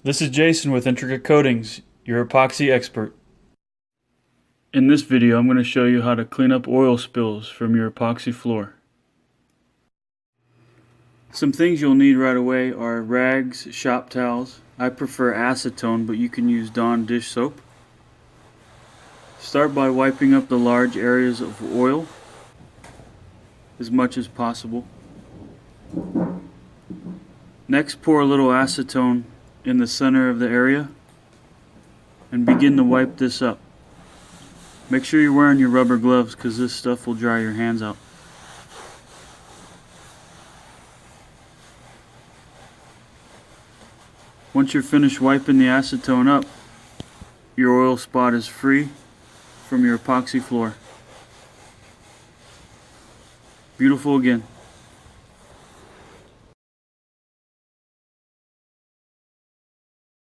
This is Jason with Intricate Coatings, your epoxy expert. In this video, I'm going to show you how to clean up oil spills from your epoxy floor. Some things you'll need right away are rags, shop towels. I prefer acetone, but you can use Dawn dish soap. Start by wiping up the large areas of oil as much as possible. Next, pour a little acetone in the center of the area and begin to wipe this up. Make sure you're wearing your rubber gloves because this stuff will dry your hands out. Once you're finished wiping the acetone up, your oil spot is free from your epoxy floor. Beautiful again.